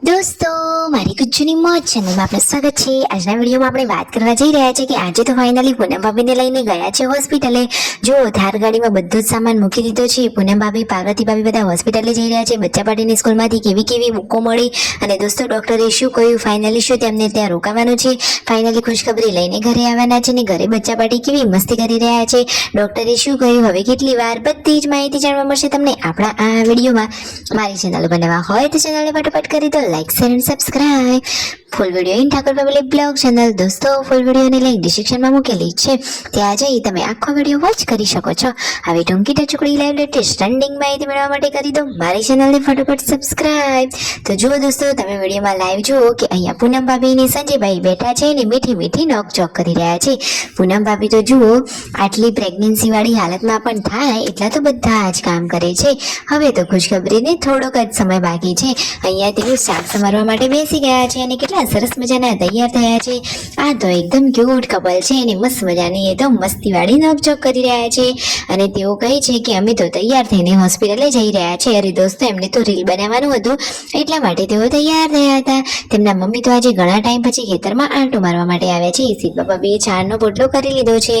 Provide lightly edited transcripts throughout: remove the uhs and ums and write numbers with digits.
દોસ્તો મારી ગુજ્જુની મોજ ચેનલમાં આપનું સ્વાગત છે। આજના વિડીયોમાં આપણે વાત કરવા જઈ રહ્યા છીએ કે આજે તો ફાઇનલી પૂનમ ભાભીને લઈને ગયા છે હોસ્પિટલે। જો થાર ગાડીમાં બધો જ સામાન મૂકી દીધો છે। પૂનમ ભાભી, પાર્વતી ભાભી બધા હોસ્પિટલે જઈ રહ્યા છે। બચ્ચા પાર્ટીની સ્કૂલમાંથી કેવી કેવી બુકો મળી અને દોસ્તો ડોક્ટરે શું કહ્યું, ફાઇનલી શું તેમને ત્યાં રોકાવાનું છે, ફાઇનલી ખુશખબરી લઈને ઘરે આવવાના છે ને ઘરે બચ્ચા પાર્ટી કેવી મસ્તી કરી રહ્યા છે, ડોક્ટરે શું કહ્યું, હવે કેટલી વાર, બધી જ માહિતી જાણવા મળશે તમને આપણા આ વિડીયોમાં। મારી ચેનલ બનાવવા હોય તો ચેનલને ફટાફટ કરી દો લાઈક, શેર અને subscribe. Full video in Thakor family blog channel દોસ્તો ફૂલ વિડીયોની લિંક ડિસ્ક્રિપ્શનમાં મૂકેલી છે, ત્યાં જઈ તમે આખો વિડીયો વોચ કરી શકો છો। હવે ટૂંકી ટચુકડી લાઈવ લેટેસ્ટ ટ્રેન્ડિંગ માહિતી મેળવવા માટે કરી દો મારી ચેનલને ફટાફટ સબસ્ક્રાઇબ। તો જુઓ દોસ્તો, તમે વિડીયોમાં લાઈવ જુઓ કે અહીંયા પૂનમ ભાભી ને સંજયભાઈ બેઠા છે ને મીઠી મીઠી નોકચોક કરી રહ્યા છે। પૂનમ ભાભી તો જુઓ આટલી પ્રેગ્નન્સી વાળી હાલતમાં પણ થાય એટલા તો બધા જ કામ કરે છે। હવે તો ખુશખબરીને થોડોક જ સમય બાકી છે। અહીંયા તેઓ શાક સમારવા માટે બેસી ગયા છે અને કેટલા સરસ મજાના તૈયાર થયા છે। આ તો એકદમ ક્યુટ કપલ છે અને મસ્ત મજાની એ તો મસ્તીવાળી નોકચોક કરી રહ્યા છે અને તેઓ કહે છે કે અમે તો તૈયાર થઈને હોસ્પિટલે જઈ રહ્યા છે। અરે દોસ્તો, એમને તો રીલ બનાવવાનું હતું એટલા માટે તેઓ તૈયાર થયા હતા। તેમના મમ્મી તો આજે ઘણા ટાઈમ પછી ખેતરમાં આંટો મારવા માટે આવ્યા છે। શીતલ ભાભીએ ચાનો પોટલો કરી લીધો છે।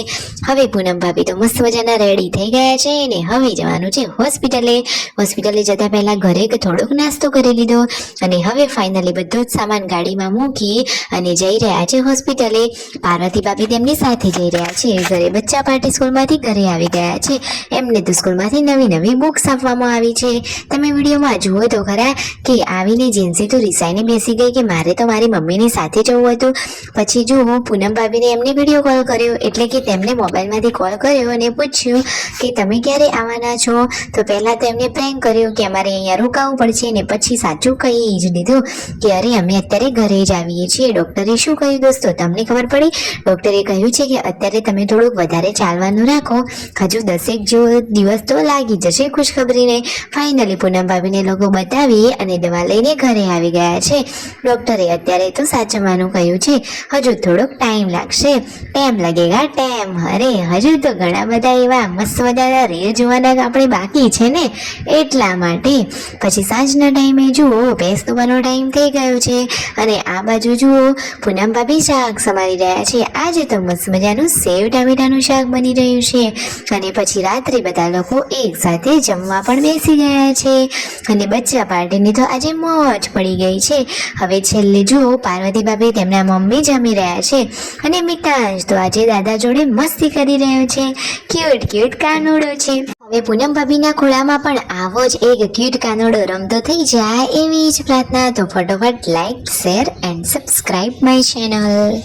હવે પૂનમ ભાભી તો મસ્ત મજાના રેડી થઈ ગયા છે અને હવે જવાનું છે હોસ્પિટલે। હોસ્પિટલે જતા પહેલા ઘરે થોડોક નાસ્તો કરી લીધો અને હવે ફાઇનલી બધો જ સામાન ગાડીમાં મૂકી અને જઈ રહ્યા છે હોસ્પિટલે। પાર્વતી ભાભી તેમની સાથે જઈ રહ્યા છે। ઘરે બચ્ચા પાર્ટી સ્કૂલમાંથી ઘરે આવી ગયા છે। એમને તો સ્કૂલમાંથી નવી નવી બુક્સ આપવામાં આવી છે। તમે વિડીયોમાં જુઓ તો ખરા કે આવીને જીન્સી તો રિસાઈને બેસી ગઈ કે મારે તો મારી મમ્મીની સાથે જવું હતું। પછી જુઓ પૂનમ ભાભીને એમને વિડીયો કોલ કર્યો, એટલે કે તેમને મોબાઈલમાંથી કોલ કર્યો અને પૂછ્યું કે તમે ક્યારે આવવાના છો। તો પહેલા તો એમને પ્રેન્ક કર્યો કે અમારે અહીંયા રોકાવું પડશે ને પછી સાચું કહી જ દીધું કે અરે અમે અત્યારે ઘરે જ આવીએ છીએ। ડોક્ટરે શું કહ્યું દોસ્તો, તમને ખબર પડી? ડોક્ટરે કહ્યું છે કે અત્યારે તમે થોડુંક વધારે ચાલવાનું રાખો, હજુ 10 જેવો દિવસ તો લાગી જશે ખુશખબરીને। ફાઇનલી પૂનમ ભાભીને લોકો બતાવી અને દવા લઈને ઘરે આવી ગયા છે। ડોક્ટરે અત્યારે તો સાચવવાનું કહ્યું છે, હજુ થોડોક ટાઈમ લાગશે, ટાઈમ લાગેગા ટાઈમ। અરે હજુ તો ઘણા બધા એવા મસ્ત મજાના રીલ જોવાના આપણે બાકી છે ને એટલા માટે। પછી સાંજના ટાઈમે જુઓ બેસવાનો ટાઈમ થઈ ગયો છે અને આ બાજુ જુઓ પૂનમ ભાભી શાક સમારી રહ્યા છે। આજે તો મસ્ત મજાનું સેવ ટામેટાનું શાક બની રહ્યું છે અને પછી રાત્રે બધા લોકો એક સાથે જમવા પણ બેસી ગયા છે અને બચ્ચા પાર્ટીની તો આજે મોજ પડી ગઈ છે। હવે છેલ્લે જુઓ પાર્વતી ભાભી તેમના મમ્મી જમી રહ્યા છે અને મિતાંશ તો આજે દાદા જોડે મસ્તી કરી રહ્યો છે। ક્યુટ ક્યુટ કાનુડો છે। હવે પૂનમ ભાભીના ખોળામાં પણ આવો જ એક ક્યુટ કાનુડો રમતો થઈ જાય એવી જ પ્રાર્થના। તો ફટોફટ like, share and subscribe my channel.